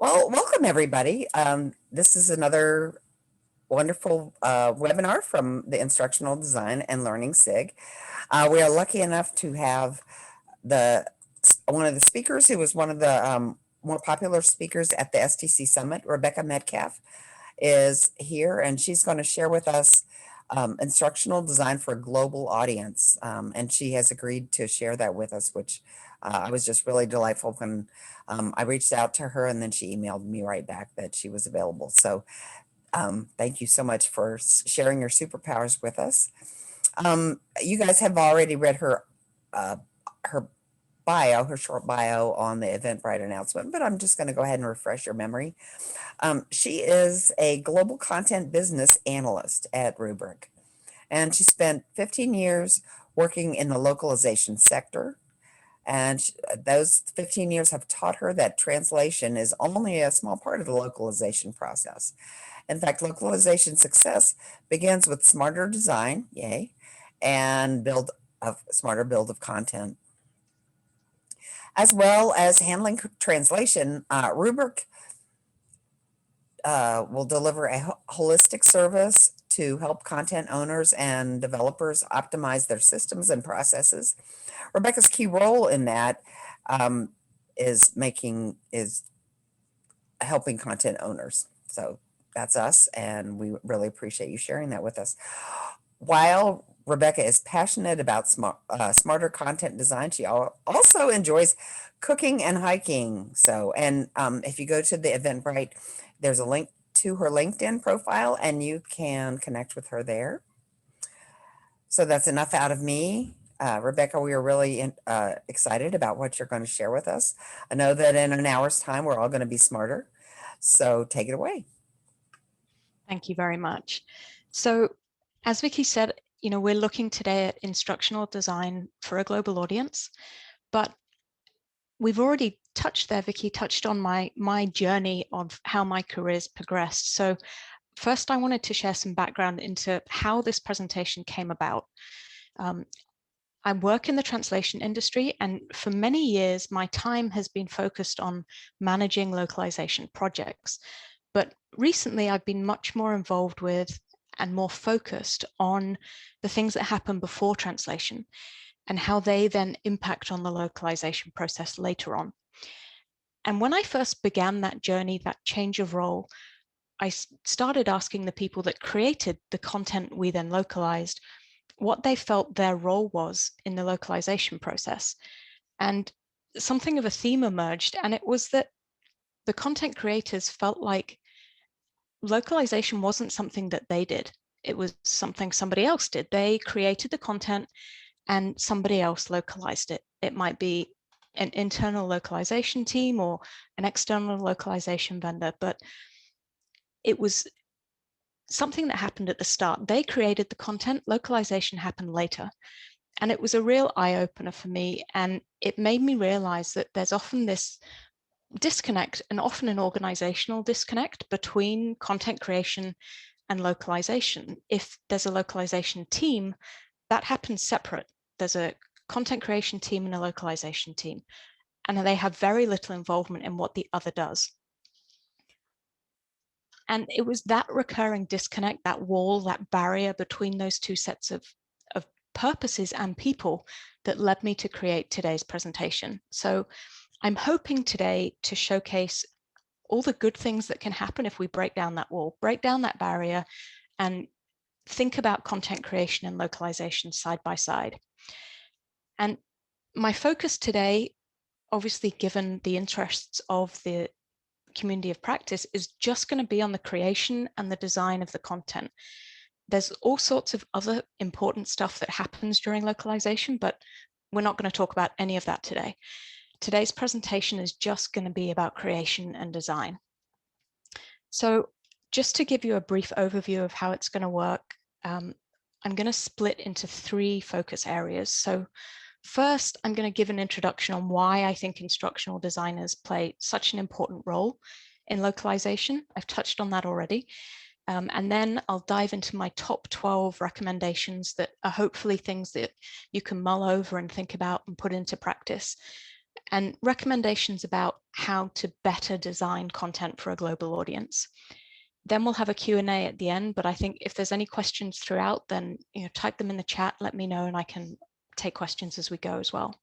Well, welcome everybody. This is another wonderful webinar from the Instructional Design and Learning SIG. We are lucky enough to have one of the speakers who was one of the more popular speakers at the STC Summit. Rebecca Metcalf is here, and she's going to share with us instructional design for a global audience. And she has agreed to share that with us, which I was just really delightful when I reached out to her, and then she emailed me right back that she was available. So thank you so much for sharing your superpowers with us. You guys have already read her her short bio on the Eventbrite announcement, but I'm just going to go ahead and refresh your memory. She is a global content business analyst at Rubric, and she spent 15 years working in the localization sector. And those 15 years have taught her that translation is only a small part of the localization process. In fact, localization success begins with smarter design, yay, and smarter build of content. As well as handling translation, Rubric will deliver a holistic service to help content owners and developers optimize their systems and processes. Rebecca's key role in that is helping content owners. So that's us, and we really appreciate you sharing that with us. While Rebecca is passionate about smarter content design, she also enjoys cooking and hiking. So, and if you go to the Eventbrite, there's a link to her LinkedIn profile, and you can connect with her there. So that's enough out of me. Rebecca, we are really excited about what you're going to share with us. I know that in an hour's time, we're all going to be smarter. So take it away. Thank you very much. So as Vicky said, we're looking today at instructional design for a global audience, but we've already touched there, Vicky touched on my journey of how my career's progressed. So first, I wanted to share some background into how this presentation came about. I work in the translation industry, and for many years, my time has been focused on managing localization projects. But recently, I've been much more involved with and more focused on the things that happen before translation and how they then impact on the localization process later on. And when I first began that journey, that change of role, I started asking the people that created the content we then localized what they felt their role was in the localization process. And something of a theme emerged, and it was that the content creators felt like localization wasn't something that they did. It was something somebody else did. They created the content and somebody else localized it. It might be an internal localization team or an external localization vendor, but it was something that happened at the start. They created the content, localization happened later. And it was a real eye-opener for me. And it made me realize that there's often this disconnect, and often an organizational disconnect between content creation and localization. If there's a localization team, that happens separate. There's a content creation team and a localization team, and they have very little involvement in what the other does. And it was that recurring disconnect, that wall, that barrier between those two sets of purposes and people that led me to create today's presentation. So I'm hoping today to showcase all the good things that can happen if we break down that wall, break down that barrier, and think about content creation and localization side by side. And my focus today, obviously given the interests of the community of practice, is just going to be on the creation and the design of the content. There's all sorts of other important stuff that happens during localization, but we're not going to talk about any of that today. Today's presentation is just going to be about creation and design. So just to give you a brief overview of how it's going to work, I'm going to split into 3 focus areas. So first, I'm going to give an introduction on why I think instructional designers play such an important role in localization. I've touched on that already. And then I'll dive into my top 12 recommendations that are hopefully things that you can mull over and think about and put into practice. and recommendations about how to better design content for a global audience. Then we'll have a Q&A at the end, but I think if there's any questions throughout, then type them in the chat, let me know, and I can take questions as we go as well.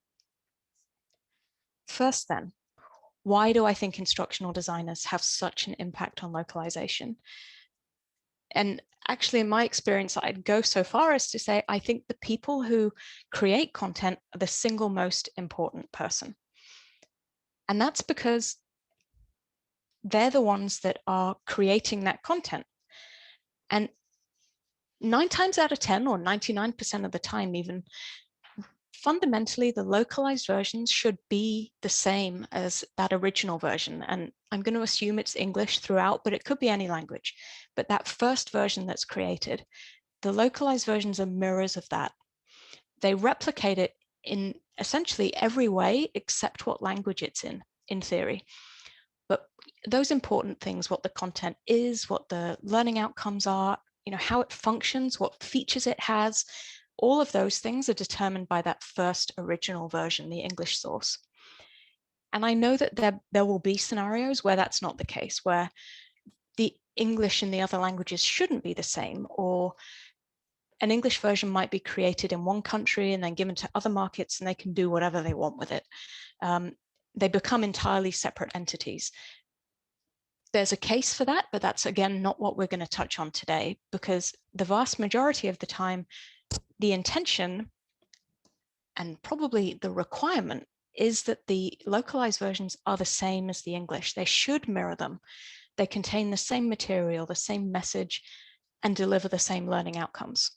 First then, why do I think instructional designers have such an impact on localization? And actually, in my experience, I'd go so far as to say, I think the people who create content are the single most important person. And that's because they're the ones that are creating that content. And 9 times out of 10, or 99% of the time even, fundamentally, the localized versions should be the same as that original version. And I'm going to assume it's English throughout, but it could be any language. But that first version that's created, the localized versions are mirrors of that. They replicate it in essentially every way except what language it's in theory. But those important things, what the content is, what the learning outcomes are, how it functions, what features it has, all of those things are determined by that first original version, the English source. And I know that there will be scenarios where that's not the case, where the English in the other languages shouldn't be the same, or an English version might be created in one country and then given to other markets and they can do whatever they want with it. They become entirely separate entities. There's a case for that, but that's again not what we're going to touch on today, because the vast majority of the time, the intention and probably the requirement is that the localized versions are the same as the English. They should mirror them. They contain the same material, the same message, and deliver the same learning outcomes.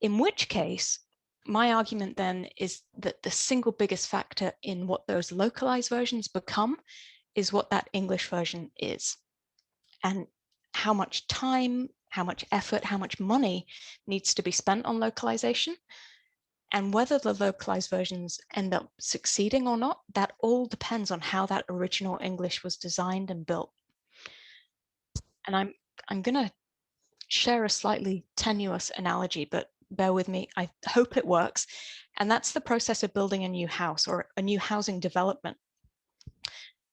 In which case, my argument then is that the single biggest factor in what those localized versions become is what that English version is, and how much time, how much effort, how much money needs to be spent on localization, and whether the localized versions end up succeeding or not, that all depends on how that original English was designed and built. And I'm going to share a slightly tenuous analogy, but bear with me, I hope it works. And that's the process of building a new house or a new housing development.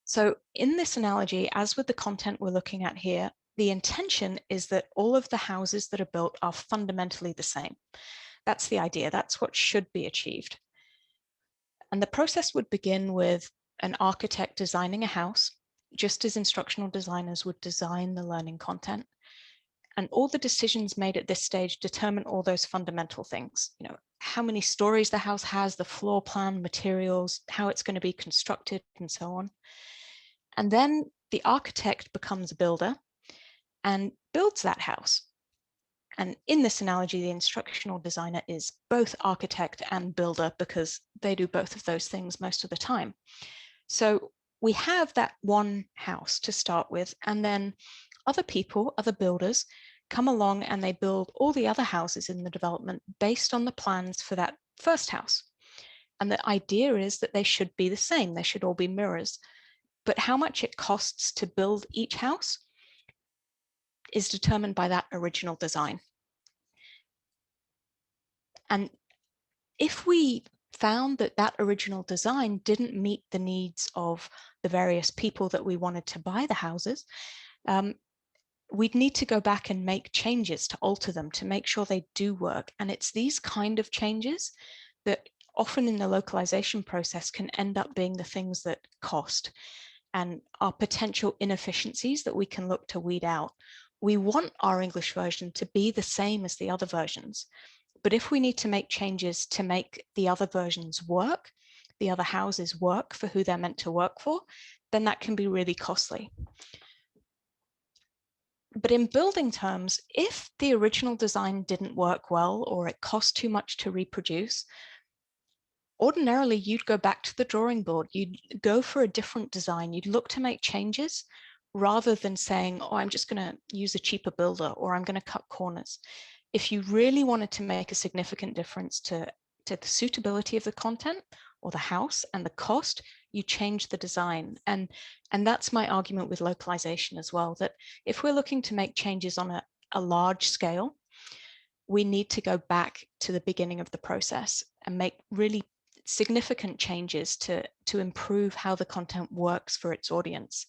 So in this analogy, as with the content we're looking at here, the intention is that all of the houses that are built are fundamentally the same. That's the idea. That's what should be achieved. And the process would begin with an architect designing a house, just as instructional designers would design the learning content. And all the decisions made at this stage determine all those fundamental things. How many stories the house has, the floor plan, materials, how it's going to be constructed, and so on. And then the architect becomes a builder and builds that house. And in this analogy, the instructional designer is both architect and builder because they do both of those things most of the time. So we have that one house to start with, and then other people, other builders, come along and they build all the other houses in the development based on the plans for that first house. And the idea is that they should be the same. They should all be mirrors. But how much it costs to build each house is determined by that original design. And if we found that that original design didn't meet the needs of the various people that we wanted to buy the houses, we'd need to go back and make changes to alter them to make sure they do work. And it's these kind of changes that often in the localization process can end up being the things that cost and are potential inefficiencies that we can look to weed out. We want our English version to be the same as the other versions. But if we need to make changes to make the other versions work, the other houses work for who they're meant to work for, then that can be really costly. But in building terms, if the original design didn't work well or it cost too much to reproduce, ordinarily you'd go back to the drawing board, you'd go for a different design, you'd look to make changes rather than saying, oh, I'm just going to use a cheaper builder or I'm going to cut corners. If you really wanted to make a significant difference to the suitability of the content or the house and the cost, you change the design. And that's my argument with localization as well, that if we're looking to make changes on a large scale, we need to go back to the beginning of the process and make really significant changes to improve how the content works for its audience.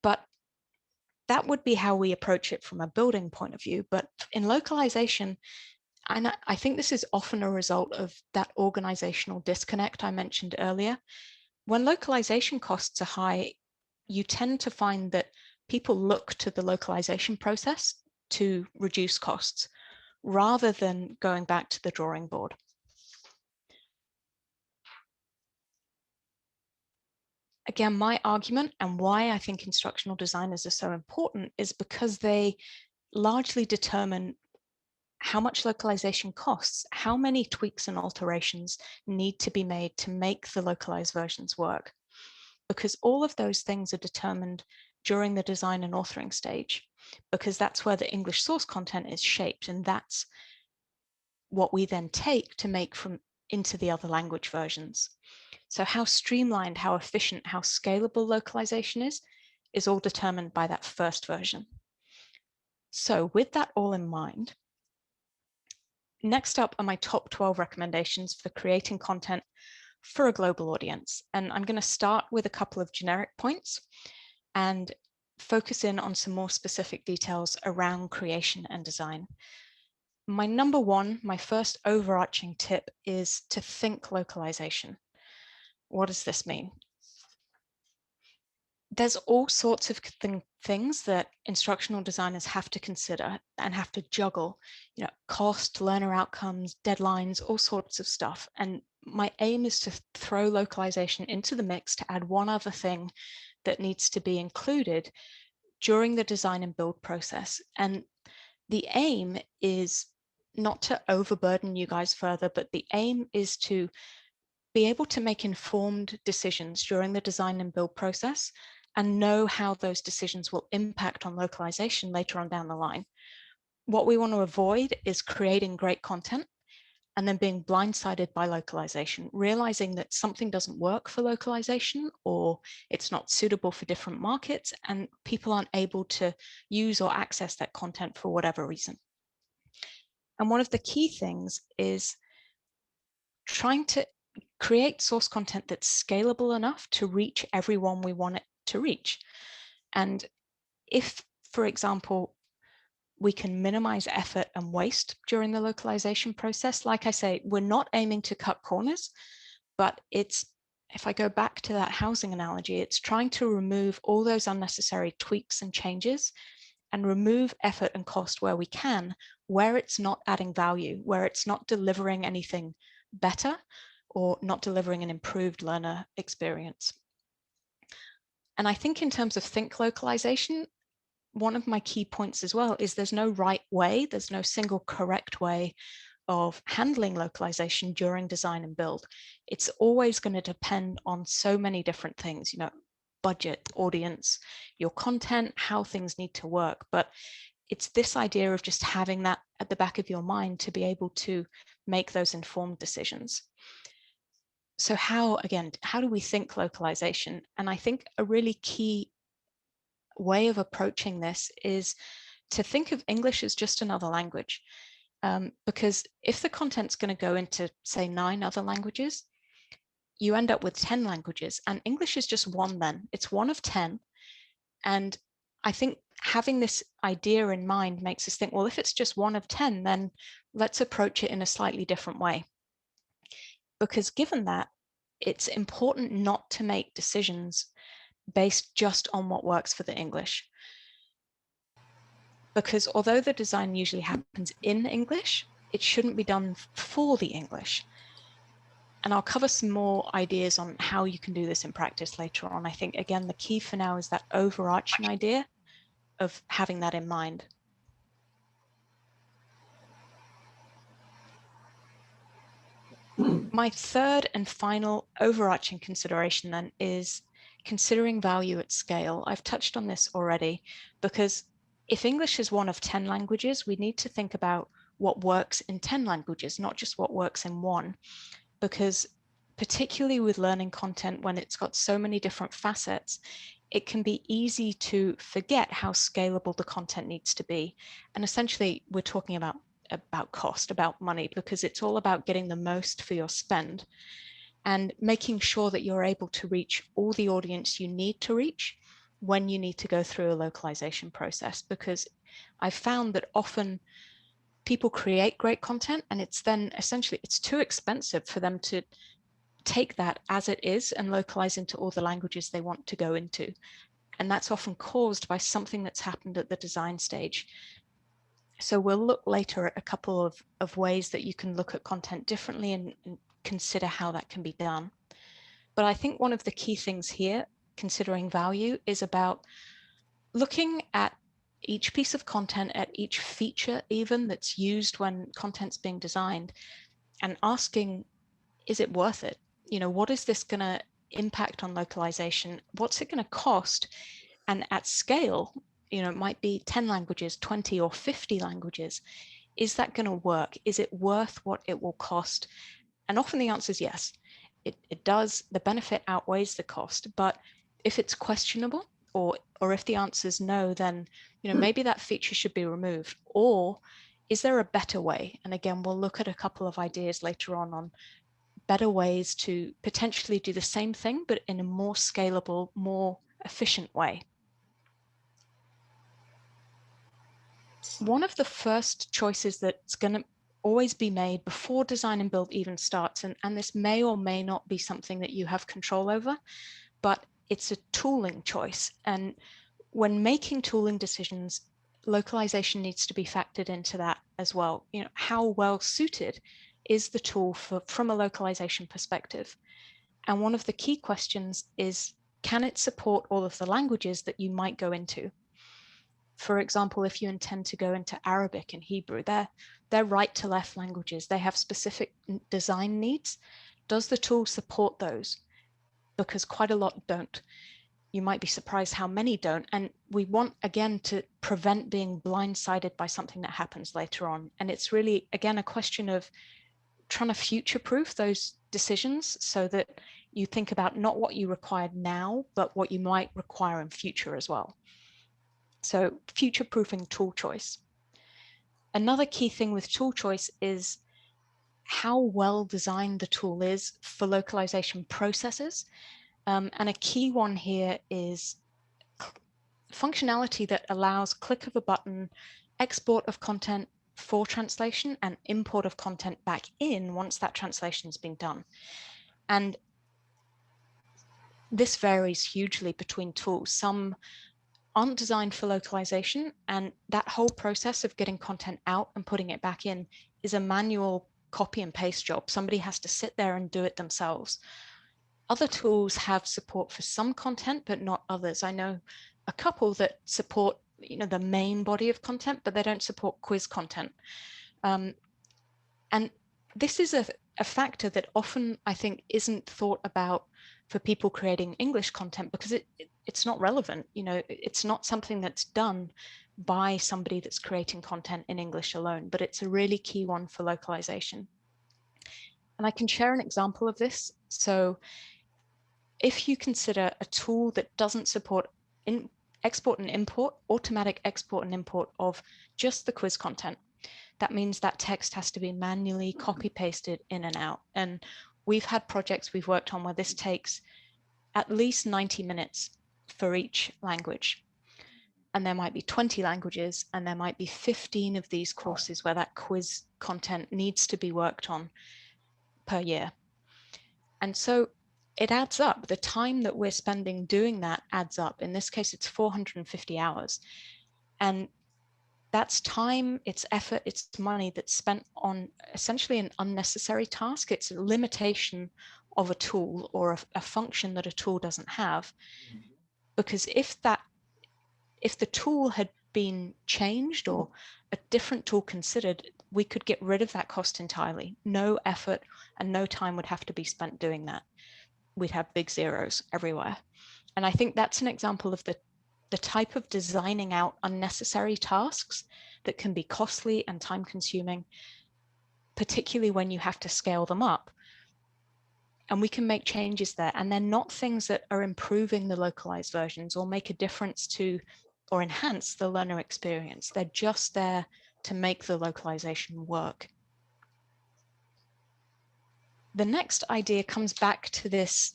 But that would be how we approach it from a building point of view. But in localization, and I think this is often a result of that organizational disconnect I mentioned earlier. When localization costs are high, you tend to find that people look to the localization process to reduce costs rather than going back to the drawing board. Again, my argument and why I think instructional designers are so important is because they largely determine how much localization costs, how many tweaks and alterations need to be made to make the localized versions work. Because all of those things are determined during the design and authoring stage, because that's where the English source content is shaped, and that's what we then take to make into the other language versions. So how streamlined, how efficient, how scalable localization is all determined by that first version. So with that all in mind, next up are my top 12 recommendations for creating content for a global audience. And I'm going to start with a couple of generic points and focus in on some more specific details around creation and design. My number one, my first overarching tip is to think localization. What does this mean? There's all sorts of things that instructional designers have to consider and have to juggle, cost, learner outcomes, deadlines, all sorts of stuff. And my aim is to throw localization into the mix to add one other thing that needs to be included during the design and build process. And the aim is not to overburden you guys further, but the aim is to be able to make informed decisions during the design and build process and know how those decisions will impact on localization later on down the line. What we want to avoid is creating great content and then being blindsided by localization, realizing that something doesn't work for localization or it's not suitable for different markets and people aren't able to use or access that content for whatever reason. And one of the key things is trying to create source content that's scalable enough to reach everyone we want it to reach. And if, for example, we can minimize effort and waste during the localization process, like I say, we're not aiming to cut corners, but if I go back to that housing analogy, it's trying to remove all those unnecessary tweaks and changes and remove effort and cost where we can, where it's not adding value, where it's not delivering anything better or not delivering an improved learner experience. And I think in terms of think localization, one of my key points as well is there's no right way, there's no single correct way of handling localization during design and build. It's always going to depend on so many different things, budget, audience, your content, how things need to work. But it's this idea of just having that at the back of your mind to be able to make those informed decisions. So how do we think localization? And I think a really key way of approaching this is to think of English as just another language. Because if the content's going to go into, say, 9 other languages, you end up with 10 languages, and English is just one then. It's one of 10. And I think having this idea in mind makes us think, well, if it's just one of 10, then let's approach it in a slightly different way. Because given that, it's important not to make decisions based just on what works for the English. Because although the design usually happens in English, it shouldn't be done for the English. And I'll cover some more ideas on how you can do this in practice later on. I think, again, the key for now is that overarching idea of having that in mind. My third and final overarching consideration then is considering value at scale. I've touched on this already, because if English is one of 10 languages, we need to think about what works in 10 languages, not just what works in one. Because particularly with learning content, when it's got so many different facets, it can be easy to forget how scalable the content needs to be. And essentially, we're talking about cost, about money, because it's all about getting the most for your spend. and making sure that you're able to reach all the audience you need to reach when you need to go through a localization process. Because I've found that often people create great content and it's then essentially it's too expensive for them to take that as it is and localize into all the languages they want to go into. And that's often caused by something that's happened at the design stage. So we'll look later at a couple of ways that you can look at content differently and consider how that can be done. But I think one of the key things here, considering value, is about looking at each piece of content, at each feature even that's used when content's being designed, and asking, is it worth it? You know, what is this going to impact on localization? What's it going to cost? And at scale, you know, it might be 10 languages, 20 or 50 languages. Is that going to work? Is it worth what it will cost? And often the answer is yes. It does. The benefit outweighs the cost. But if it's questionable, or if the answer is no, then, you know, maybe that feature should be removed. Or is there a better way? And again, we'll look at a couple of ideas later on better ways to potentially do the same thing, but in a more scalable, more efficient way. One of the first choices that's going to always be made before design and build even starts, and this may or may not be something that you have control over, but it's a tooling choice. And when making tooling decisions, localization needs to be factored into that as well. You know, how well suited is the tool from a localization perspective? And one of the key questions is, can it support all of the languages that you might go into? For example, if you intend to go into Arabic and Hebrew, they're right to left languages. They have specific design needs. Does the tool support those? Because quite a lot don't. You might be surprised how many don't. And we want, again, to prevent being blindsided by something that happens later on. And it's really, again, a question of trying to future-proof those decisions so that you think about not what you require now, but what you might require in future as well. So future-proofing tool choice. Another key thing with tool choice is how well designed the tool is for localization processes. And a key one here is functionality that allows click of a button, export of content for translation, and import of content back in once that translation has been done. And this varies hugely between tools. Some aren't designed for localization, and that whole process of getting content out and putting it back in is a manual copy and paste job. Somebody has to sit there and do it themselves. Other tools have support for some content, but not others. I know a couple that support, you know, the main body of content, but they don't support quiz content. And this is a factor that often, I think, isn't thought about for people creating English content, because it's not relevant. You know, it's not something that's done by somebody that's creating content in English alone, but it's a really key one for localization. And I can share an example of this. So if you consider a tool that doesn't support export and import, automatic export and import of just the quiz content, that means that text has to be manually copy pasted in and out. And we've had projects we've worked on where this takes at least 90 minutes for each language. And there might be 20 languages, and there might be 15 of these courses where that quiz content needs to be worked on per year. And so it adds up. The time that we're spending doing that adds up. In this case, it's 450 hours. And that's time, it's effort, it's money that's spent on essentially an unnecessary task. It's a limitation of a tool or a function that a tool doesn't have. Because if the tool had been changed or a different tool considered, we could get rid of that cost entirely. No effort and no time would have to be spent doing that. We'd have big zeros everywhere. And I think that's an example of the type of designing out unnecessary tasks that can be costly and time consuming, particularly when you have to scale them up. And we can make changes there. And they're not things that are improving the localized versions or make a difference to or enhance the learner experience. They're just there to make the localization work. the next idea comes back to this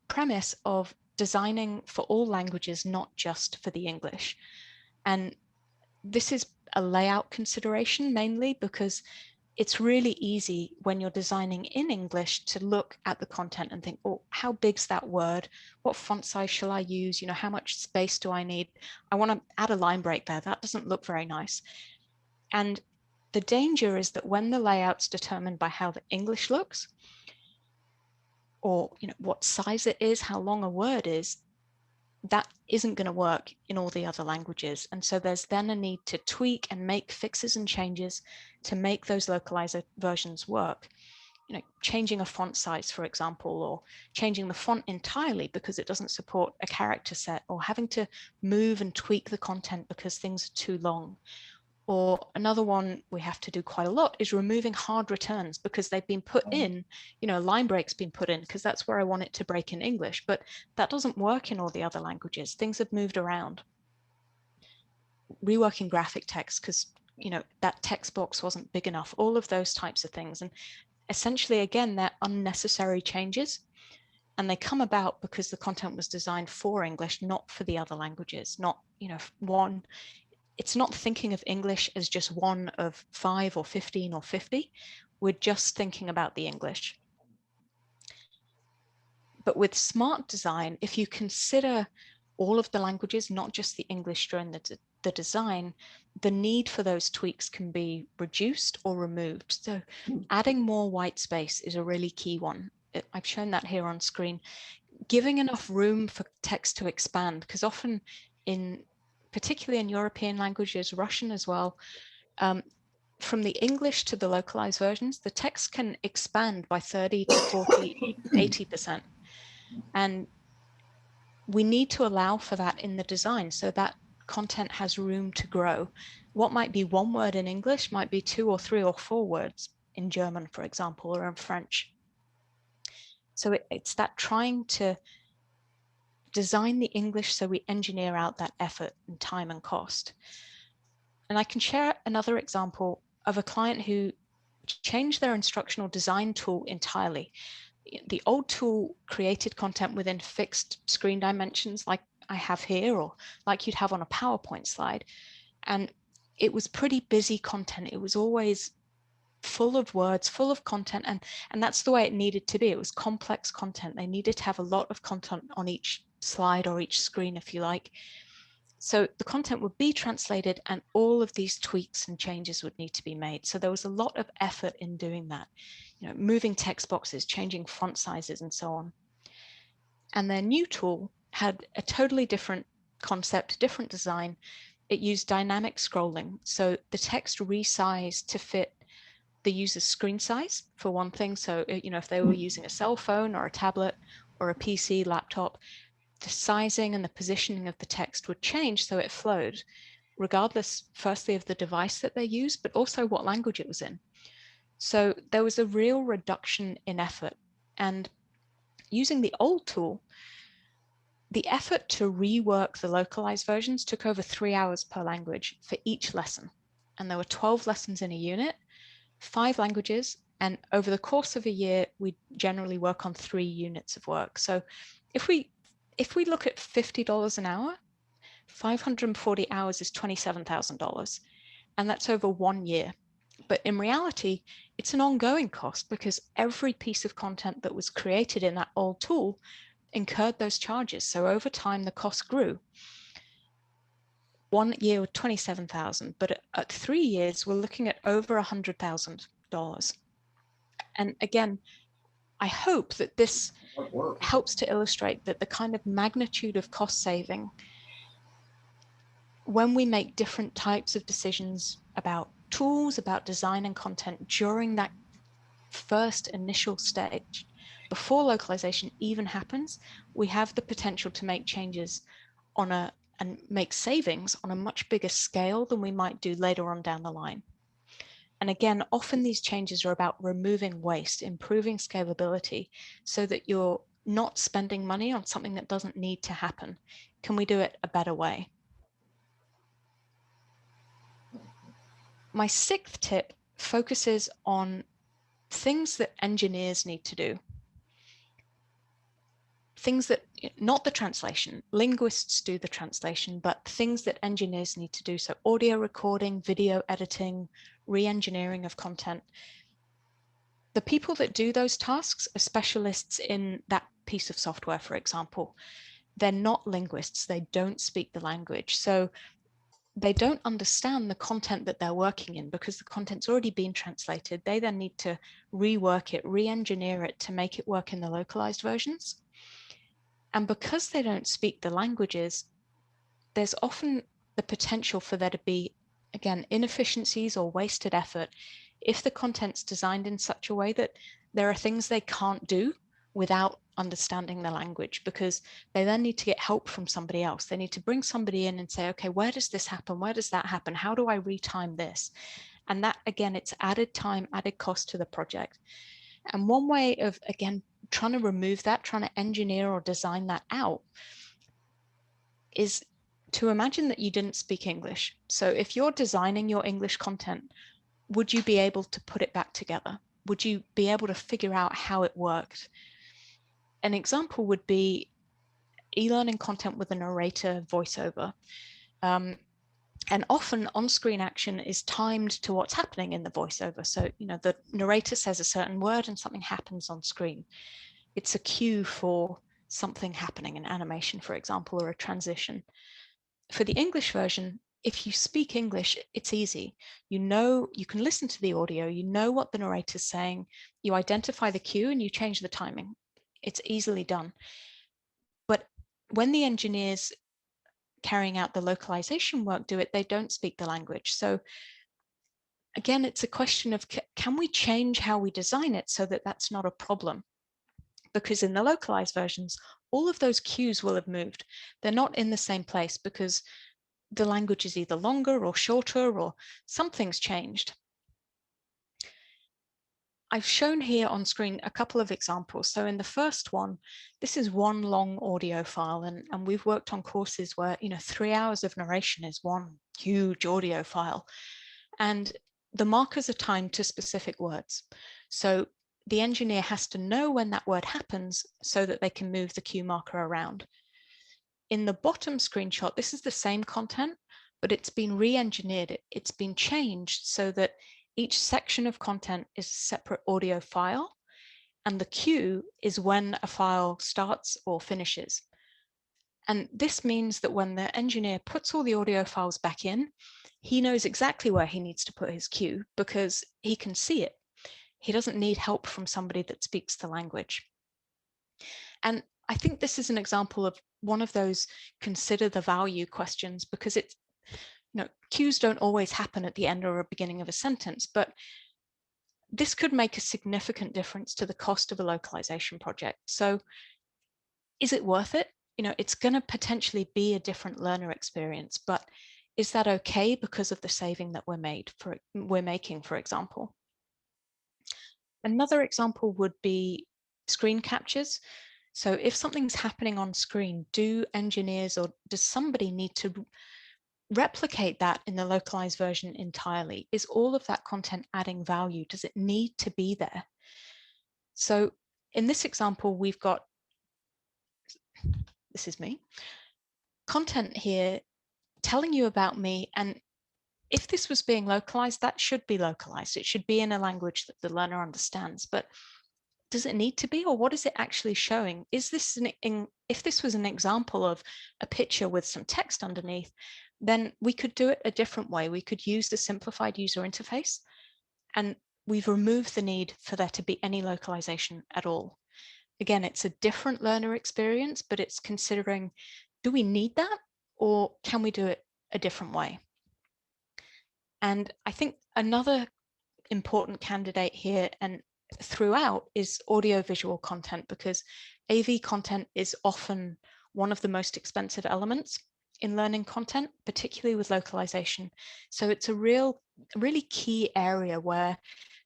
premise of designing for all languages, not just for the English. And this is a layout consideration mainly because it's really easy when you're designing in English to look at the content and think, oh, how big's that word? What font size shall I use? You know, how much space do I need? I want to add a line break there. That doesn't look very nice. And the danger is that when the layout's determined by how the English looks, or what size it is, how long a word is, that isn't going to work in all the other languages. And so there's then a need to tweak and make fixes and changes to make those localizer versions work. Changing a font size, for example, or changing the font entirely because it doesn't support a character set, or having to move and tweak the content because things are too long. Or another one we have to do quite a lot is removing hard returns because they've been put in, line breaks been put in because that's where I want it to break in English, but that doesn't work in all the other languages. Things have moved around. Reworking graphic text because, that text box wasn't big enough, all of those types of things. And essentially, again, they're unnecessary changes. And they come about because the content was designed for English, not for the other languages, not, one. It's not thinking of English as just one of 5 or 15 or 50. We're just thinking about the English. But with smart design, if you consider all of the languages, not just the English during the design, the need for those tweaks can be reduced or removed. So adding more white space is a really key one. I've shown that here on screen. Giving enough room for text to expand, because often particularly in European languages, Russian as well, from the English to the localized versions, the text can expand by 30 to 40, 80%. And we need to allow for that in the design so that content has room to grow. What might be one word in English might be 2 or 3 or 4 words in German, for example, or in French. So it's that trying to design the English so we engineer out that effort and time and cost. And I can share another example of a client who changed their instructional design tool entirely. The old tool created content within fixed screen dimensions like I have here, or like you'd have on a PowerPoint slide. And it was pretty busy content. It was always full of words, full of content, and that's the way it needed to be. It was complex content. They needed to have a lot of content on each slide or each screen, if you like. So the content would be translated and all of these tweaks and changes would need to be made. So there was a lot of effort in doing that, moving text boxes, changing font sizes and so on. And their new tool had a totally different concept, different design. It used dynamic scrolling. So the text resized to fit the user's screen size, for one thing. So, if they were using a cell phone or a tablet or a PC, laptop, the sizing and the positioning of the text would change so it flowed, regardless, firstly, of the device that they used, but also what language it was in. So there was a real reduction in effort. And using the old tool, the effort to rework the localized versions took over 3 hours per language for each lesson. And there were 12 lessons in a unit, 5 languages, and over the course of a year, we generally work on 3 units of work. So if we look at $50 an hour, 540 hours is $27,000, and that's over 1 year. But in reality, it's an ongoing cost because every piece of content that was created in that old tool incurred those charges. So over time, the cost grew. 1 year with 27,000, but at 3 years, we're looking at over $100,000. And again, I hope that this helps to illustrate that the kind of magnitude of cost saving when we make different types of decisions about tools, about design and content during that first initial stage, before localization even happens, we have the potential to make changes and make savings on a much bigger scale than we might do later on down the line. And again, often these changes are about removing waste, improving scalability so that you're not spending money on something that doesn't need to happen. Can we do it a better way? My 6th tip focuses on things that engineers need to do, things that, not the translation, linguists do the translation, but things that engineers need to do. So audio recording, video editing, re-engineering of content. The people that do those tasks are specialists in that piece of software, for example. They're not linguists, they don't speak the language. So they don't understand the content that they're working in because the content's already been translated. They then need to rework it, re-engineer it to make it work in the localized versions. And because they don't speak the languages, there's often the potential for there to be, again, inefficiencies or wasted effort if the content's designed in such a way that there are things they can't do without understanding the language, because they then need to get help from somebody else. They need to bring somebody in and say, okay, where does this happen? Where does that happen? How do I retime this? And that, again, it's added time, added cost to the project. And one way of, again, trying to remove that, trying to engineer or design that out, is to imagine that you didn't speak English. So if you're designing your English content, would you be able to put it back together? Would you be able to figure out how it worked? An example would be e-learning content with a narrator voiceover. And often on-screen action is timed to what's happening in the voiceover. So, the narrator says a certain word and something happens on screen. It's a cue for something happening, an animation, for example, or a transition. For the English version, if you speak English, it's easy. You can listen to the audio, you know what the narrator's saying, you identify the cue and you change the timing. It's easily done. But when the engineers carrying out the localization work do it, they don't speak the language. So again, it's a question of, can we change how we design it so that that's not a problem? Because in the localized versions, all of those cues will have moved. They're not in the same place because the language is either longer or shorter or something's changed. I've shown here on screen a couple of examples. So in the first one, this is one long audio file, and we've worked on courses where 3 hours of narration is one huge audio file, and the markers are timed to specific words. So the engineer has to know when that word happens so that they can move the cue marker around. In the bottom screenshot, this is the same content, but it's been re-engineered. It's been changed so that each section of content is a separate audio file, and the cue is when a file starts or finishes. And this means that when the engineer puts all the audio files back in, he knows exactly where he needs to put his cue because he can see it. He doesn't need help from somebody that speaks the language. And I think this is an example of one of those consider the value questions, because it's, cues don't always happen at the end or beginning of a sentence, but this could make a significant difference to the cost of a localization project. So is it worth it? It's going to potentially be a different learner experience, but is that okay because of the saving that we're making, for example? Another example would be screen captures. So if something's happening on screen, do engineers or does somebody need to replicate that in the localized version entirely? Is all of that content adding value? Does it need to be there? So in this example, we've got, this is me, content here telling you about me. And if this was being localized, that should be localized. It should be in a language that the learner understands. But does it need to be, or what is it actually showing? Is this if this was an example of a picture with some text underneath, then we could do it a different way. We could use the simplified user interface, and we've removed the need for there to be any localization at all. Again, it's a different learner experience, but it's considering, do we need that, or can we do it a different way? And I think another important candidate here and throughout is audiovisual content, because AV content is often one of the most expensive elements in learning content, particularly with localization. So it's a really key area where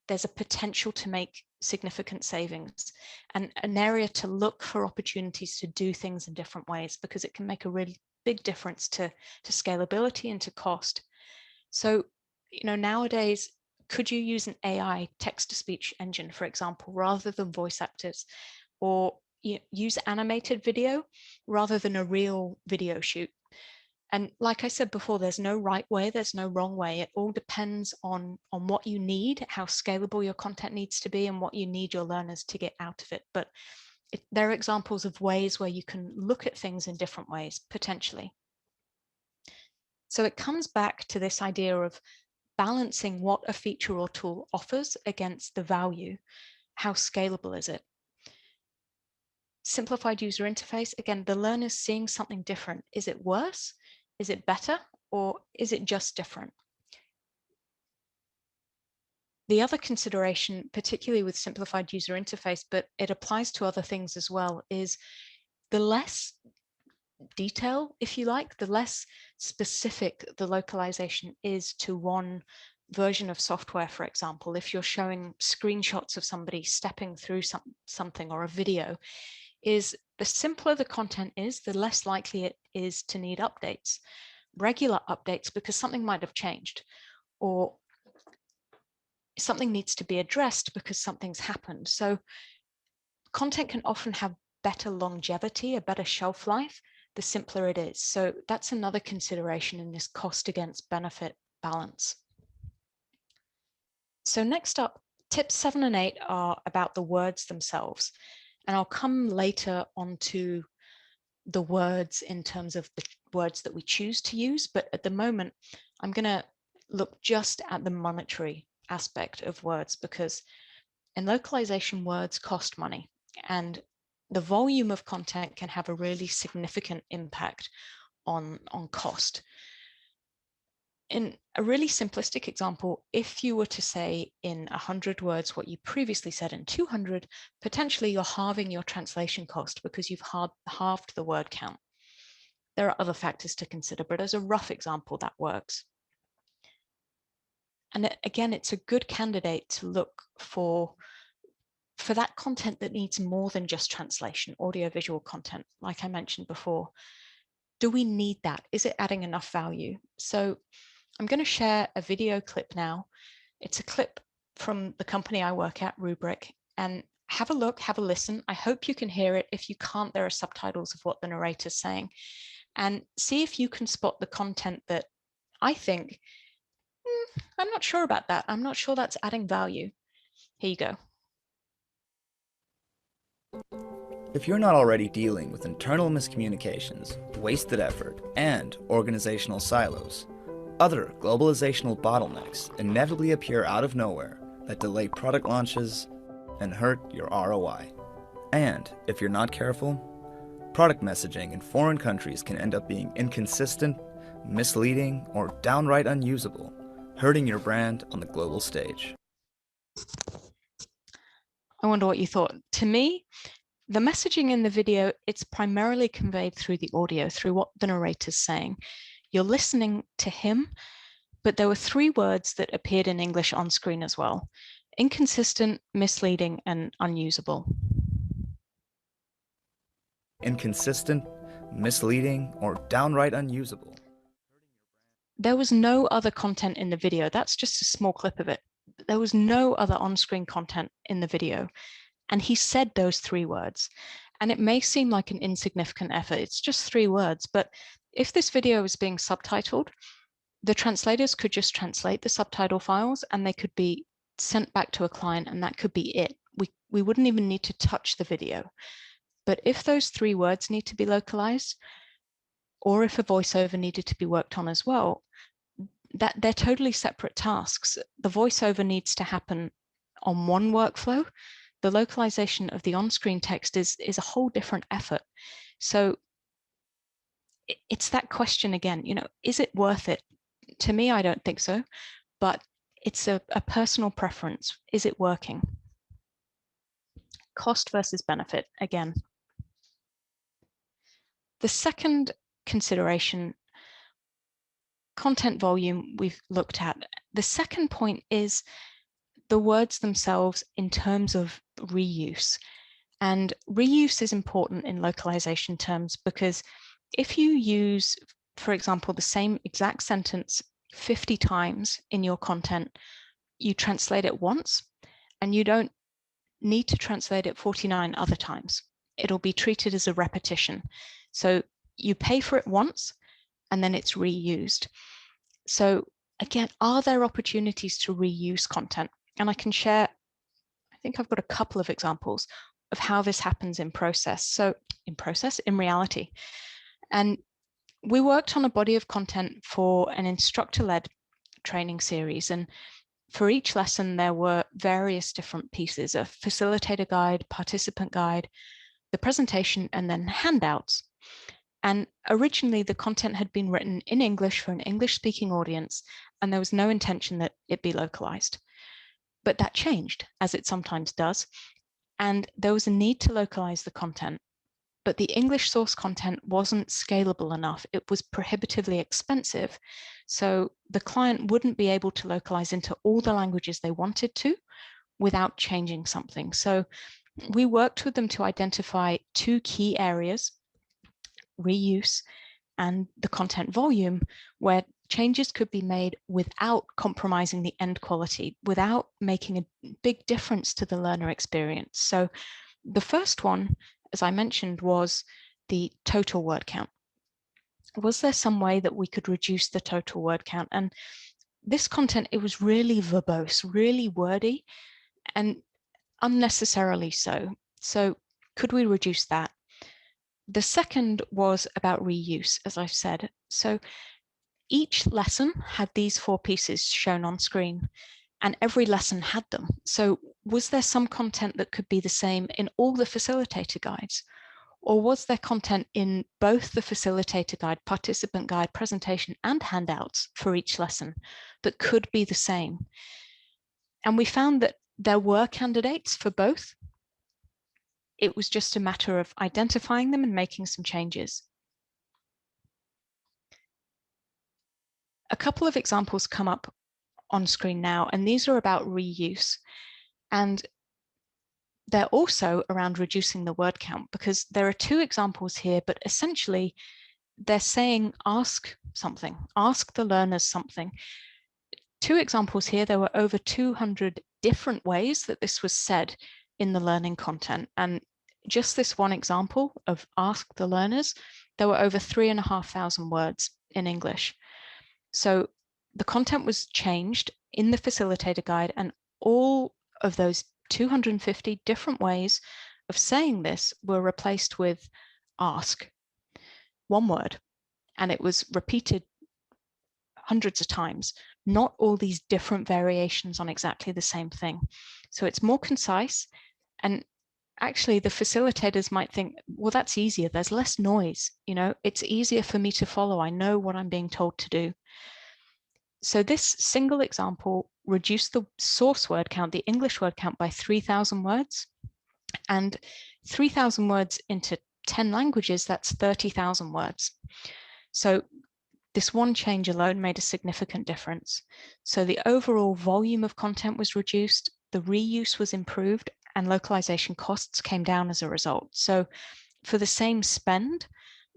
there's a potential to make significant savings, and an area to look for opportunities to do things in different ways, because it can make a really big difference to scalability and to cost. So, nowadays, Could you use an AI text-to-speech engine, for example, rather than voice actors? Or use animated video rather than a real video shoot? And like I said before, there's no right way, there's no wrong way. It all depends on what you need, how scalable your content needs to be, and what you need your learners to get out of it. But there are examples of ways where you can look at things in different ways, potentially. So it comes back to this idea of balancing what a feature or tool offers against the value. How scalable is it? Simplified user interface, again, the learner's seeing something different. Is it worse? Is it better? Or is it just different? The other consideration, particularly with simplified user interface, but it applies to other things as well, is the less detail, if you like, the less specific the localization is to one version of software. For example, if you're showing screenshots of somebody stepping through something or a video, is the simpler the content is, the less likely it is to need updates, regular updates, because something might have changed, or something needs to be addressed because something's happened. So content can often have better longevity, a better shelf life, the simpler it is. So that's another consideration in this cost against benefit balance. So next up, tips 7 and 8 are about the words themselves. And I'll come later onto the words in terms of the words that we choose to use. But at the moment, I'm going to look just at the monetary aspect of words, because in localization, words cost money. And the volume of content can have a really significant impact on cost. In a really simplistic example, if you were to say in 100 words what you previously said in 200, potentially you're halving your translation cost because you've halved the word count. There are other factors to consider, but as a rough example, that works. And again, it's a good candidate to look for that content that needs more than just translation, audiovisual content, like I mentioned before. Do we need that? Is it adding enough value? So I'm going to share a video clip now. It's a clip from the company I work at, Rubric, and have a look, have a listen. I hope you can hear it. If you can't, there are subtitles of what the narrator's saying, and see if you can spot the content that I think, I'm not sure about that. I'm not sure that's adding value. Here you go. If you're not already dealing with internal miscommunications, wasted effort, and organizational silos, other globalizational bottlenecks inevitably appear out of nowhere that delay product launches and hurt your ROI. And if you're not careful, product messaging in foreign countries can end up being inconsistent, misleading, or downright unusable, hurting your brand on the global stage. I wonder what you thought. To me, the messaging in the video, it's primarily conveyed through the audio, through what the narrator's saying. You're listening to him, but there were 3 words that appeared in English on screen as well: inconsistent, misleading, and unusable. Inconsistent, misleading, or downright unusable. There was no other content in the video. That's just a small clip of it. There was no other on-screen content in the video. And he said those 3 words. And it may seem like an insignificant effort. It's just 3 words. But if this video is being subtitled, the translators could just translate the subtitle files and they could be sent back to a client, and that could be it. We wouldn't even need to touch the video. But if those 3 words need to be localized, or if a voiceover needed to be worked on as well, that they're totally separate tasks. The voiceover needs to happen on one workflow. The localization of the on-screen text is a whole different effort. So it's that question again, is it worth it? To me, I don't think so, but it's a personal preference. Is it working? Cost versus benefit again. The second consideration, content volume, we've looked at. The second point is the words themselves in terms of reuse. And reuse is important in localization terms, because if you use, for example, the same exact sentence 50 times in your content, you translate it once and you don't need to translate it 49 other times. It'll be treated as a repetition. So you pay for it once and then it's reused. So again, are there opportunities to reuse content? And I can share, I think I've got a couple of examples of how this happens in process. So in reality. And we worked on a body of content for an instructor-led training series. And for each lesson, there were various different pieces: a facilitator guide, participant guide, the presentation, and then handouts. And originally, the content had been written in English for an English-speaking audience, and there was no intention that it be localized. But that changed, as it sometimes does, and there was a need to localize the content. But the English source content wasn't scalable enough. It was prohibitively expensive. So the client wouldn't be able to localize into all the languages they wanted to without changing something. So we worked with them to identify two key areas: reuse and the content volume, where changes could be made without compromising the end quality, without making a big difference to the learner experience. So the first one, as I mentioned, was the total word count. Was there some way that we could reduce the total word count? And this content, it was really verbose, really wordy, and unnecessarily so. So could we reduce that? The second was about reuse, as I've said. So each lesson had these 4 pieces shown on screen, and every lesson had them. So was there some content that could be the same in all the facilitator guides? Or was there content in both the facilitator guide, participant guide, presentation, and handouts for each lesson that could be the same? And we found that there were candidates for both. It was just a matter of identifying them and making some changes. A couple of examples come up on screen now, and these are about reuse. And they're also around reducing the word count, because there are 2 examples here, but essentially they're saying ask something, ask the learners something. 2 examples here, there were over 200 different ways that this was said in the learning content. And just this one example of ask the learners, there were over 3,500 words in English. So the content was changed in the facilitator guide, and all of those 250 different ways of saying this were replaced with ask, one word, and it was repeated hundreds of times, not all these different variations on exactly the same thing. So it's more concise, and actually the facilitators might think, well, that's easier. There's less noise, it's easier for me to follow. I know what I'm being told to do. So this single example reduced the source word count, the English word count, by 3,000 words. And 3,000 words into 10 languages, that's 30,000 words. So this one change alone made a significant difference. So the overall volume of content was reduced, the reuse was improved, and localization costs came down as a result. So for the same spend,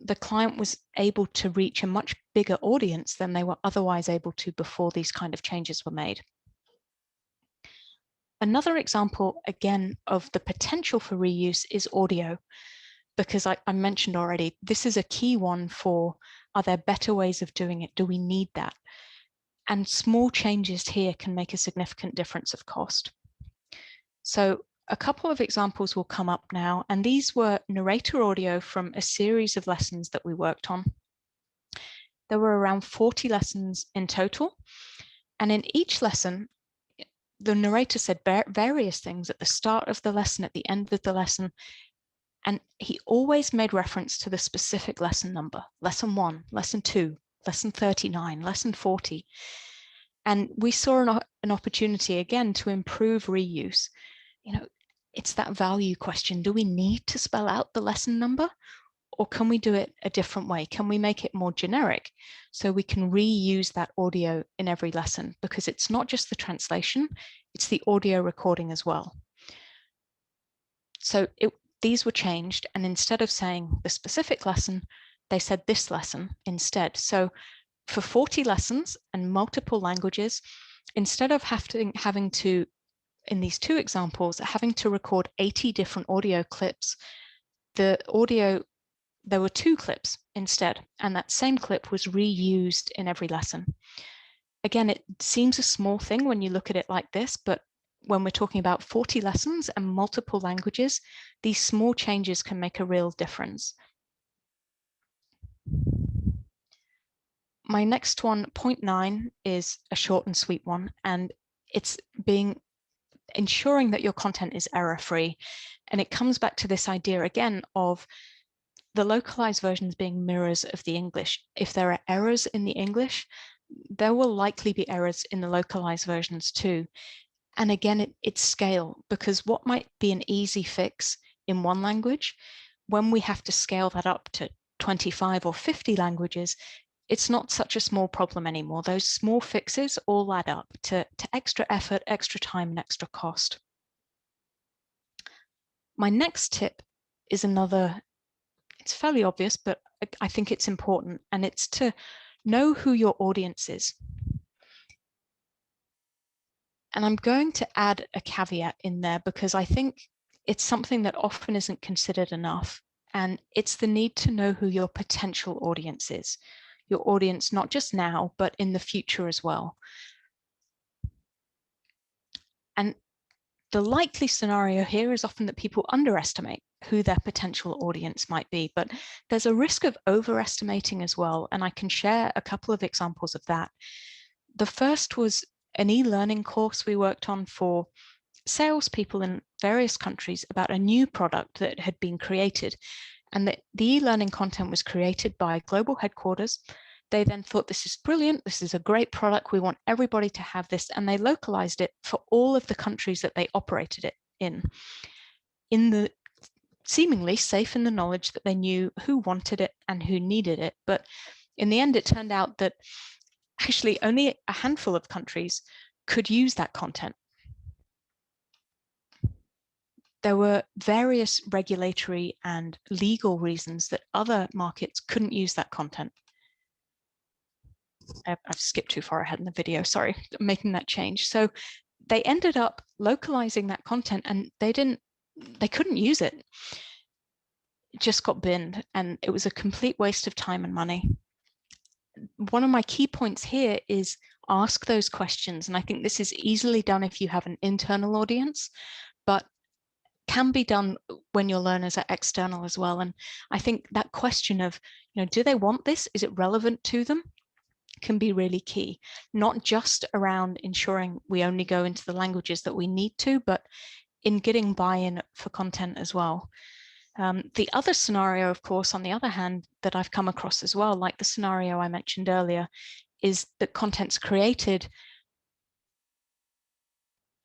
the client was able to reach a much bigger audience than they were otherwise able to before these kind of changes were made. Another example, again, of the potential for reuse is audio, because I mentioned already, this is a key one for, are there better ways of doing it? Do we need that? And small changes here can make a significant difference of cost. So a couple of examples will come up now, and these were narrator audio from a series of lessons that we worked on. There were around 40 lessons in total, and in each lesson, the narrator said various things at the start of the lesson, at the end of the lesson, and he always made reference to the specific lesson number: lesson 1, lesson 2, lesson 39, lesson 40. And we saw an opportunity again to improve reuse. It's that value question. Do we need to spell out the lesson number, or can we do it a different way? Can we make it more generic so we can reuse that audio in every lesson? Because it's not just the translation, it's the audio recording as well. So these were changed, and instead of saying the specific lesson, they said this lesson instead. So for 40 lessons and multiple languages, instead of having to, in these two examples, having to record 80 different audio clips, there were 2 clips instead, and that same clip was reused in every lesson. Again, it seems a small thing when you look at it like this, but when we're talking about 40 lessons and multiple languages, these small changes can make a real difference. My next one, point 9, is a short and sweet one, and it's ensuring that your content is error-free. And it comes back to this idea again of the localized versions being mirrors of the English. If there are errors in the English, there will likely be errors in the localized versions too. And again, it's scale, because what might be an easy fix in one language, when we have to scale that up to 25 or 50 languages, it's not such a small problem anymore. Those small fixes all add up to extra effort, extra time, and extra cost. My next tip is another, it's fairly obvious, but I think it's important, and it's to know who your audience is. And I'm going to add a caveat in there because I think it's something that often isn't considered enough. And it's the need to know who your potential audience is. Your audience, not just now, but in the future as well. And the likely scenario here is often that people underestimate who their potential audience might be, but there's a risk of overestimating as well. And I can share a couple of examples of that. The first was an e-learning course we worked on for salespeople in various countries about a new product that had been created. And the e-learning content was created by global headquarters. They then thought, this is brilliant, this is a great product, we want everybody to have this. And they localized it for all of the countries that they operated it in the seemingly safe in the knowledge that they knew who wanted it and who needed it. But in the end, it turned out that actually only a handful of countries could use that content. There were various regulatory and legal reasons that other markets couldn't use that content. I've skipped too far ahead in the video, sorry, I'm making that change. So they ended up localizing that content and they couldn't use it. It just got binned and it was a complete waste of time and money. One of my key points here is ask those questions. And I think this is easily done if you have an internal audience, but can be done when your learners are external as well. And I think that question of, do they want this? Is it relevant to them? Can be really key, not just around ensuring we only go into the languages that we need to, but in getting buy-in for content as well. The other scenario, of course, on the other hand, that I've come across as well, like the scenario I mentioned earlier, is that content's created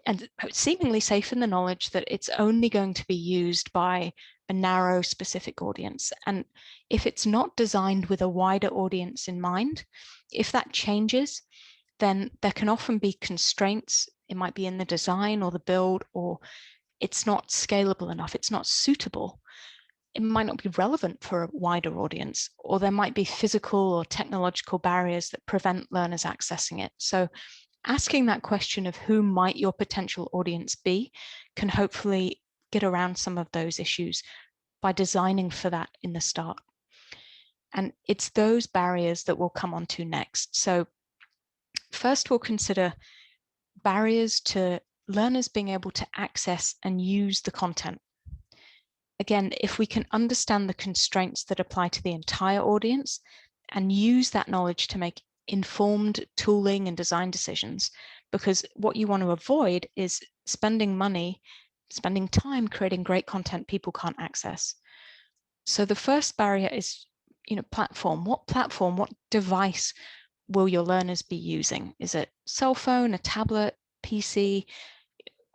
and seemingly safe in the knowledge that it's only going to be used by a narrow specific audience. And if it's not designed with a wider audience in mind, if that changes, then there can often be constraints. It might be in the design or the build, or it's not scalable enough, it's not suitable. It might not be relevant for a wider audience, or there might be physical or technological barriers that prevent learners accessing it. So asking that question of who might your potential audience be can hopefully get around some of those issues by designing for that in the start. And it's those barriers that we'll come on to next. So first, we'll consider barriers to learners being able to access and use the content. Again, if we can understand the constraints that apply to the entire audience and use that knowledge to make informed tooling and design decisions, because what you want to avoid is spending money, spending time creating great content people can't access. So the first barrier is, platform. What platform, what device will your learners be using? Is it cell phone, a tablet, PC?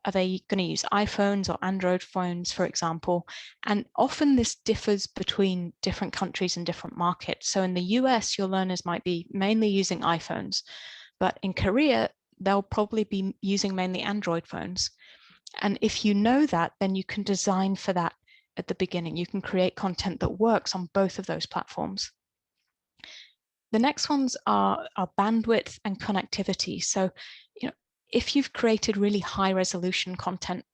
Are they going to use iPhones or Android phones, for example? And often this differs between different countries and different markets. So in the US, your learners might be mainly using iPhones, but in Korea, they'll probably be using mainly Android phones. And if you know that, then you can design for that at the beginning. You can create content that works on both of those platforms. The next ones are bandwidth and connectivity. So, if you've created really high resolution content,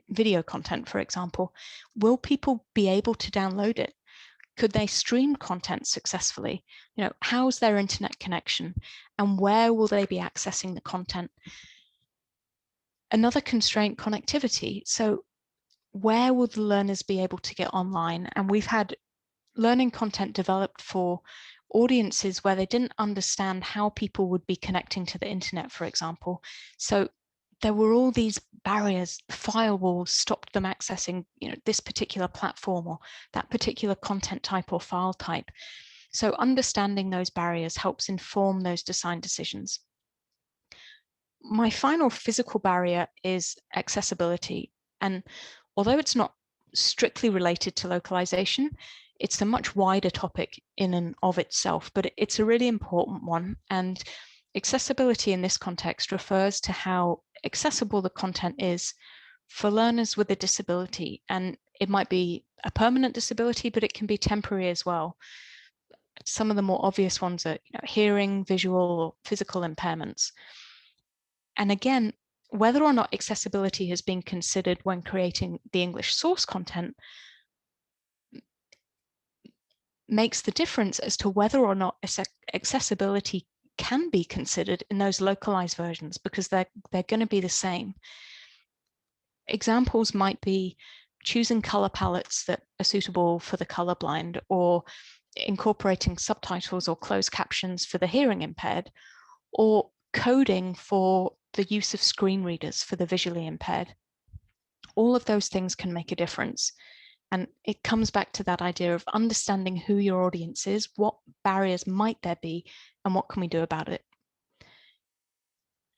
video content, for example, will people be able to download it? Could they stream content successfully? How's their internet connection, and where will they be accessing the content? Another constraint, connectivity. So where will the learners be able to get online? And we've had learning content developed for audiences where they didn't understand how people would be connecting to the internet, for example. So there were all these barriers, firewalls stopped them accessing, this particular platform or that particular content type or file type. So understanding those barriers helps inform those design decisions. My final physical barrier is accessibility. And although it's not strictly related to localization, it's a much wider topic in and of itself, but it's a really important one. And accessibility in this context refers to how accessible the content is for learners with a disability. And it might be a permanent disability, but it can be temporary as well. Some of the more obvious ones are hearing, visual, or physical impairments. And again, whether or not accessibility has been considered when creating the English source content makes the difference as to whether or not accessibility can be considered in those localized versions, because they're going to be the same. Examples might be choosing color palettes that are suitable for the colorblind, or incorporating subtitles or closed captions for the hearing impaired, or coding for the use of screen readers for the visually impaired. All of those things can make a difference. And it comes back to that idea of understanding who your audience is, what barriers might there be, and what can we do about it.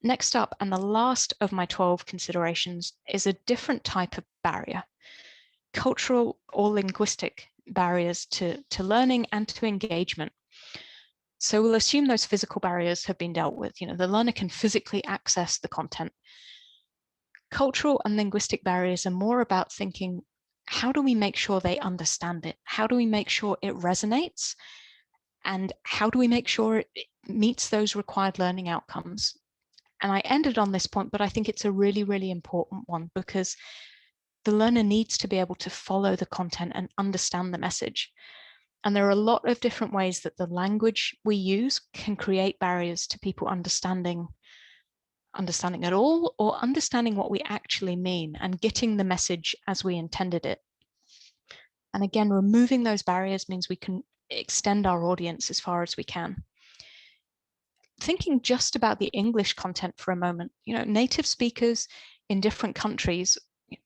Next up, and the last of my 12 considerations, is a different type of barrier: cultural or linguistic barriers to learning and to engagement. So we'll assume those physical barriers have been dealt with. The learner can physically access the content. Cultural and linguistic barriers are more about thinking, how do we make sure they understand it? How do we make sure it resonates? And how do we make sure it meets those required learning outcomes? And I ended on this point, but I think it's a really, really important one, because the learner needs to be able to follow the content and understand the message. And there are a lot of different ways that the language we use can create barriers to people understanding at all, or understanding what we actually mean and getting the message as we intended it. And again, removing those barriers means we can extend our audience as far as we can. Thinking just about the English content for a moment, native speakers in different countries,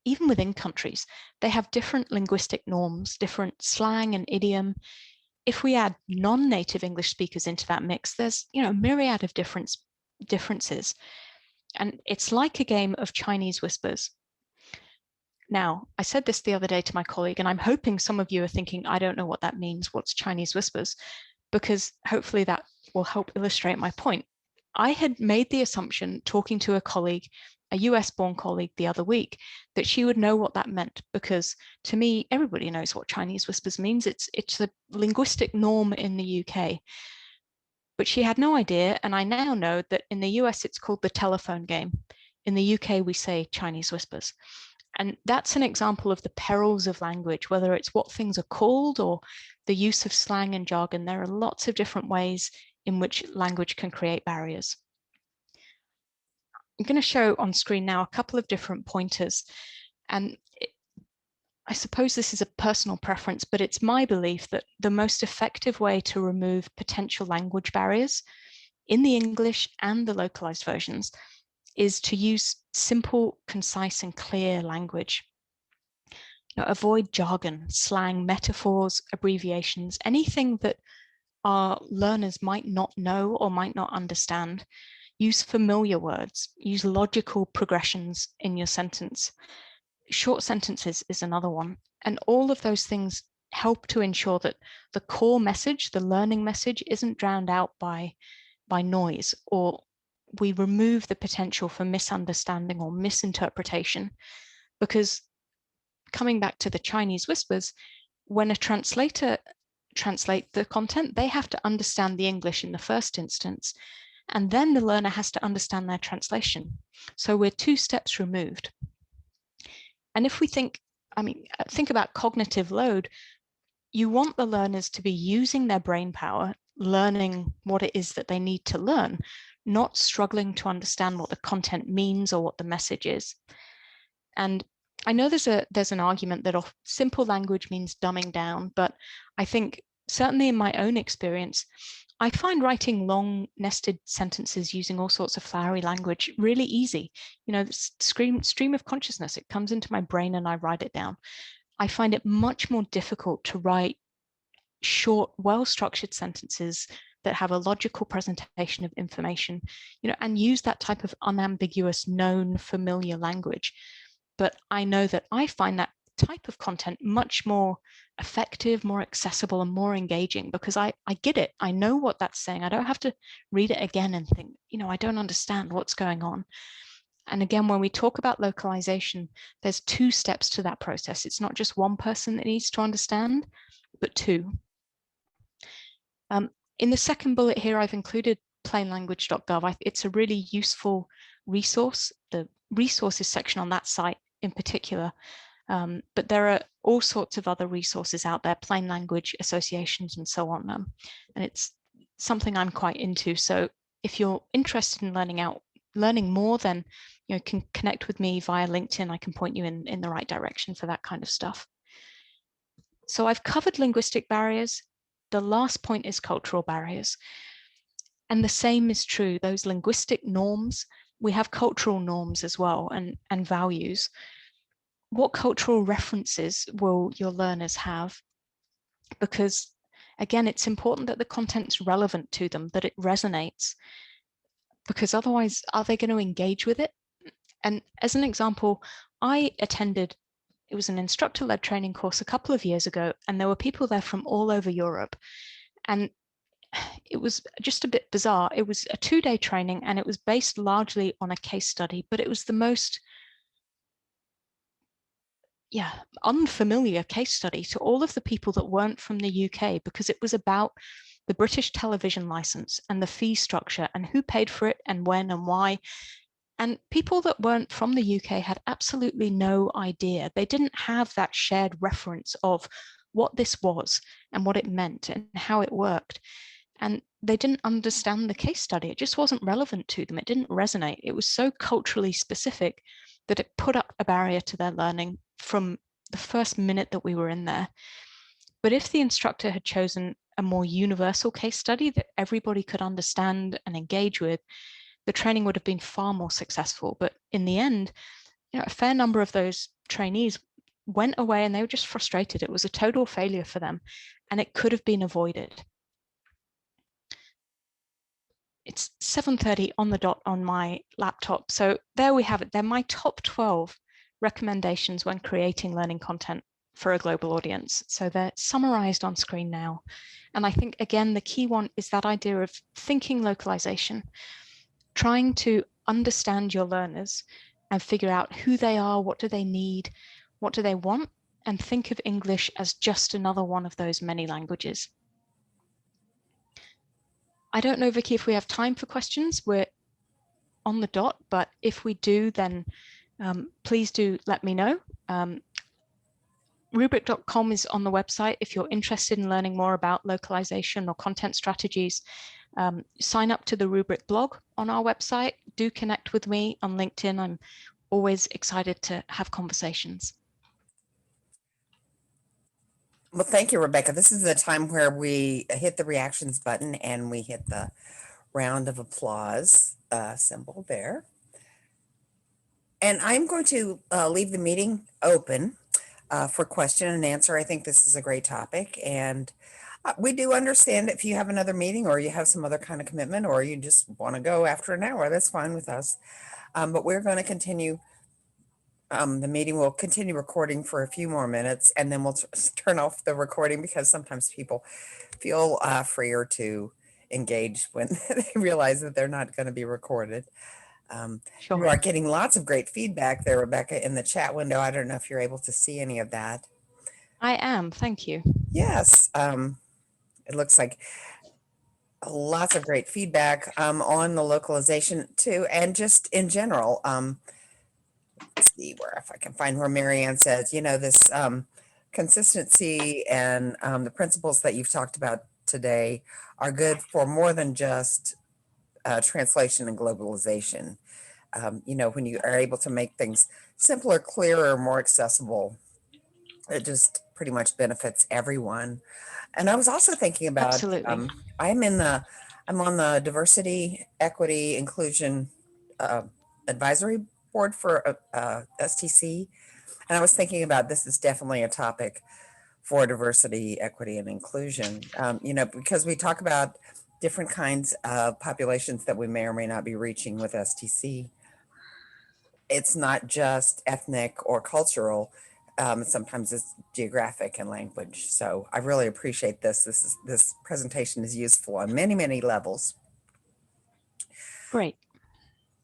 even within countries, they have different linguistic norms, different slang and idiom. If we add non-native English speakers into that mix, there's a myriad of differences. And it's like a game of Chinese whispers. Now, I said this the other day to my colleague, and I'm hoping some of you are thinking, I don't know what that means. What's Chinese whispers? Because hopefully that will help illustrate my point. I had made the assumption, talking to a colleague, a US-born colleague the other week, that she would know what that meant, because to me, everybody knows what Chinese whispers means. It's the linguistic norm in the UK. But she had no idea, and I now know that in the US it's called the telephone game. In the UK we say Chinese whispers. And that's an example of the perils of language, whether it's what things are called or the use of slang and jargon. There are lots of different ways in which language can create barriers. I'm going to show on screen now a couple of different pointers. And I suppose this is a personal preference, but it's my belief that the most effective way to remove potential language barriers in the English and the localized versions is to use simple, concise, and clear language. Avoid jargon, slang, metaphors, abbreviations, anything that our learners might not know or might not understand. Use familiar words, use logical progressions in your sentence. Short sentences is another one. And all of those things help to ensure that the core message, the learning message, isn't drowned out by noise, or we remove the potential for misunderstanding or misinterpretation. Because coming back to the Chinese whispers, when a translator translate the content. They have to understand the English in the first instance, and then the learner has to understand their translation. So we're 2 steps removed. And if we think about cognitive load, you want the learners to be using their brain power, learning what it is that they need to learn, not struggling to understand what the content means or what the message is. And I know there's an argument that simple language means dumbing down, but I think certainly in my own experience, I find writing long nested sentences using all sorts of flowery language really easy. You know, the stream of consciousness, it comes into my brain and I write it down. I find it much more difficult to write short, well-structured sentences that have a logical presentation of information, you know, and use that type of unambiguous, known, familiar language. But I know that I find that type of content much more effective, more accessible, and more engaging because I get it. I know what that's saying. I don't have to read it again and think, you know, I don't understand what's going on. And again, when we talk about localization, there's 2 steps to that process. It's not just one person that needs to understand, but 2. In the second bullet here, I've included plainlanguage.gov. It's a really useful resource. The resources section on that site in particular, but there are all sorts of other resources out there, plain language associations and so on. And it's something I'm quite into. So if you're interested in learning more, then you can connect with me via LinkedIn. I can point you in the right direction for that kind of stuff. So I've covered linguistic barriers. The last point is cultural barriers. And the same is true, those linguistic norms, we have cultural norms as well and values. What cultural references will your learners have? Because again, it's important that the content's relevant to them, that it resonates, because otherwise, are they going to engage with it? And as an example, I attended, it was an instructor-led training course a couple of years ago, and there were people there from all over Europe. And it was just a bit bizarre. It was a 2-day training, and it was based largely on a case study, but it was the most unfamiliar case study to all of the people that weren't from the UK, because it was about the British television license and the fee structure and who paid for it and when and why. And people that weren't from the UK had absolutely no idea. They didn't have that shared reference of what this was and what it meant and how it worked. And they didn't understand the case study. It just wasn't relevant to them. It didn't resonate. It was so culturally specific that it put up a barrier to their learning from the first minute that we were in there. But if the instructor had chosen a more universal case study that everybody could understand and engage with, the training would have been far more successful. But in the end, a fair number of those trainees went away and they were just frustrated. It was a total failure for them, and it could have been avoided. It's 7:30 on the dot on my laptop. So there we have it. They're my top 12 recommendations when creating learning content for a global audience. So they're summarized on screen now. And I think, again, the key one is that idea of thinking localization, trying to understand your learners and figure out who they are, what do they need, what do they want, and think of English as just another one of those many languages. I don't know, Vicky, if we have time for questions. We're on the dot, but if we do, then please do let me know. Rubric.com is on the website. If you're interested in learning more about localization or content strategies, sign up to the Rubric blog on our website. Do connect with me on LinkedIn. I'm always excited to have conversations. Well, thank you, Rebecca. This is the time where we hit the reactions button and we hit the round of applause symbol there. And I'm going to leave the meeting open for question and answer. I think this is a great topic, and we do understand if you have another meeting or you have some other kind of commitment or you just want to go after an hour, that's fine with us. But we're going to continue. The meeting will continue recording for a few more minutes, and then we'll turn off the recording because sometimes people feel freer to engage when they realize that they're not going to be recorded. Sure. You are getting lots of great feedback there, Rebecca, in the chat window. I don't know if you're able to see any of that. I am. Thank you. Yes. it looks like lots of great feedback on the localization too, and just in general. Let's see where if I can find where Marianne says, this consistency and the principles that you've talked about today are good for more than just translation and globalization. When you are able to make things simpler, clearer, more accessible, it just pretty much benefits everyone. And I was also thinking about, Absolutely. I'm on the diversity, equity, inclusion advisory board for STC. And I was thinking about this is definitely a topic for diversity, equity, and inclusion, because we talk about different kinds of populations that we may or may not be reaching with STC. It's not just ethnic or cultural. Sometimes it's geographic and language. So I really appreciate this. This presentation is useful on many, many levels. Great.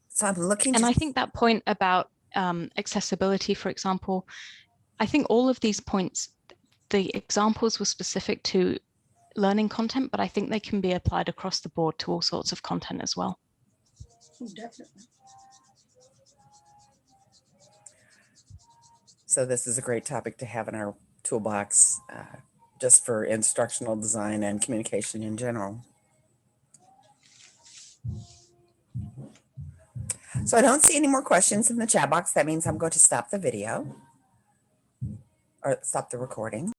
So I'm looking And I think that point about accessibility, for example, I think all of these points, the examples were specific to learning content, but I think they can be applied across the board to all sorts of content as well. Definitely. So this is a great topic to have in our toolbox, just for instructional design and communication in general. So I don't see any more questions in the chat box. That means I'm going to stop the video or stop the recording.